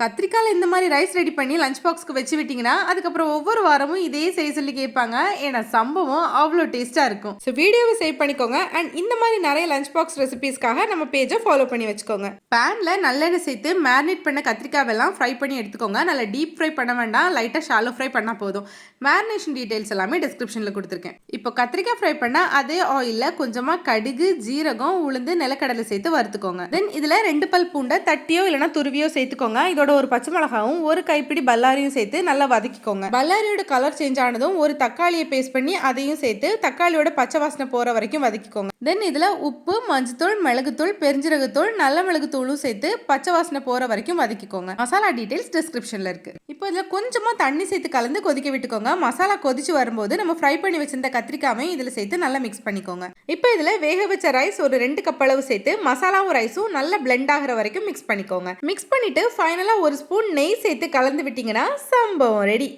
கத்திரிக்காயில் இந்த மாதிரி rice ready பண்ணி லஞ்ச் பாக்ஸ்க்கு வச்சு விட்டீங்கன்னா அதுக்கப்புறம் ஒவ்வொரு வாரமும் இதே செய்ய சொல்லி கேட்பாங்க. ஏன்னா சம்பவம் அவ்வளோ டேஸ்ட்டாக இருக்கும். ஸோ வீடியோவை சேவ் பண்ணிக்கோங்க. அண்ட் இந்த மாதிரி நிறைய லஞ்ச் பாக்ஸ் ரெசிபீஸ்க்காக நம்ம பேஜை ஃபாலோ பண்ணி வச்சுக்கோங்க. பேனில் நல்லெண்ணெய் சேர்த்து மேரினேட் பண்ண கத்திரிக்காவெல்லாம் ஃப்ரை பண்ணி எடுத்துக்கோங்க. நல்லா டீப் ஃப்ரை பண்ண வேண்டாம், லைட்டாக ஷாலோ ஃப்ரை பண்ணால் போதும். மேரினேஷன் டீட்டெயில்ஸ் எல்லாமே டிஸ்கிரிப்ஷனில் கொடுத்துருக்கேன். இப்போ கத்திரிக்காய் ஃப்ரை பண்ண அதே ஆயிலில் கொஞ்சமாக கடுகு, ஜீரகம், உளுந்து, நிலக்கடலை சேர்த்து வறுத்துக்கோங்க. தென் இதில் 2 பல் பூண்டை தட்டியோ இல்லைனா துருவியோ சேர்த்துக்கோங்க. இதோட ஒரு பச்சை மிளகாவும் ஒரு கைப்பிடி பல்லாரியும் சேர்த்து நல்லா வதக்கிக்கோங்க. பல்லாரியோட கலர் சேஞ்ச் ஆனதும் ஒரு தக்காளியை பேஸ்ட் பண்ணி அதையும் சேர்த்து தக்காளியோட பச்சை வாசனை போற வரைக்கும் வதக்கிக்கோங்க. தென் இதுல உப்பு, மஞ்சத்தூள், மிளகுத்தூள், பெருஞ்சீரகத்தூள், நல்ல மிளகுத்தூளும் சேர்த்து பச்சை வாசனை போற வரைக்கும் வதக்கிக்கோங்க. மசாலா டீடைல்ஸ் டிஸ்கிரிப்ஷன்ல இருக்கு. இப்போ இதுல கொஞ்சமா தண்ணி சேர்த்து கலந்து கொதிக்க விட்டுக்கோங்க. மசாலா கொதிச்சு வரும்போது நம்ம ஃப்ரை பண்ணி வச்சிருந்த கத்திரிக்காயும் இதுல சேர்த்து நல்லா மிக்ஸ் பண்ணிக்கோங்க. இப்போ இதுல வேக வச்ச ரைஸ் ஒரு 2 கப் அளவு சேர்த்து மசாலாவும் ரைஸும் நல்லா பிளெண்ட் ஆகிற வரைக்கும் மிக்ஸ் பண்ணிக்கோங்க. மிக்ஸ் பண்ணிட்டு ஃபைனலா ஒரு ஸ்பூன் நெய் சேர்த்து கலந்து விட்டீங்கன்னா சம்பவம் ரெடி.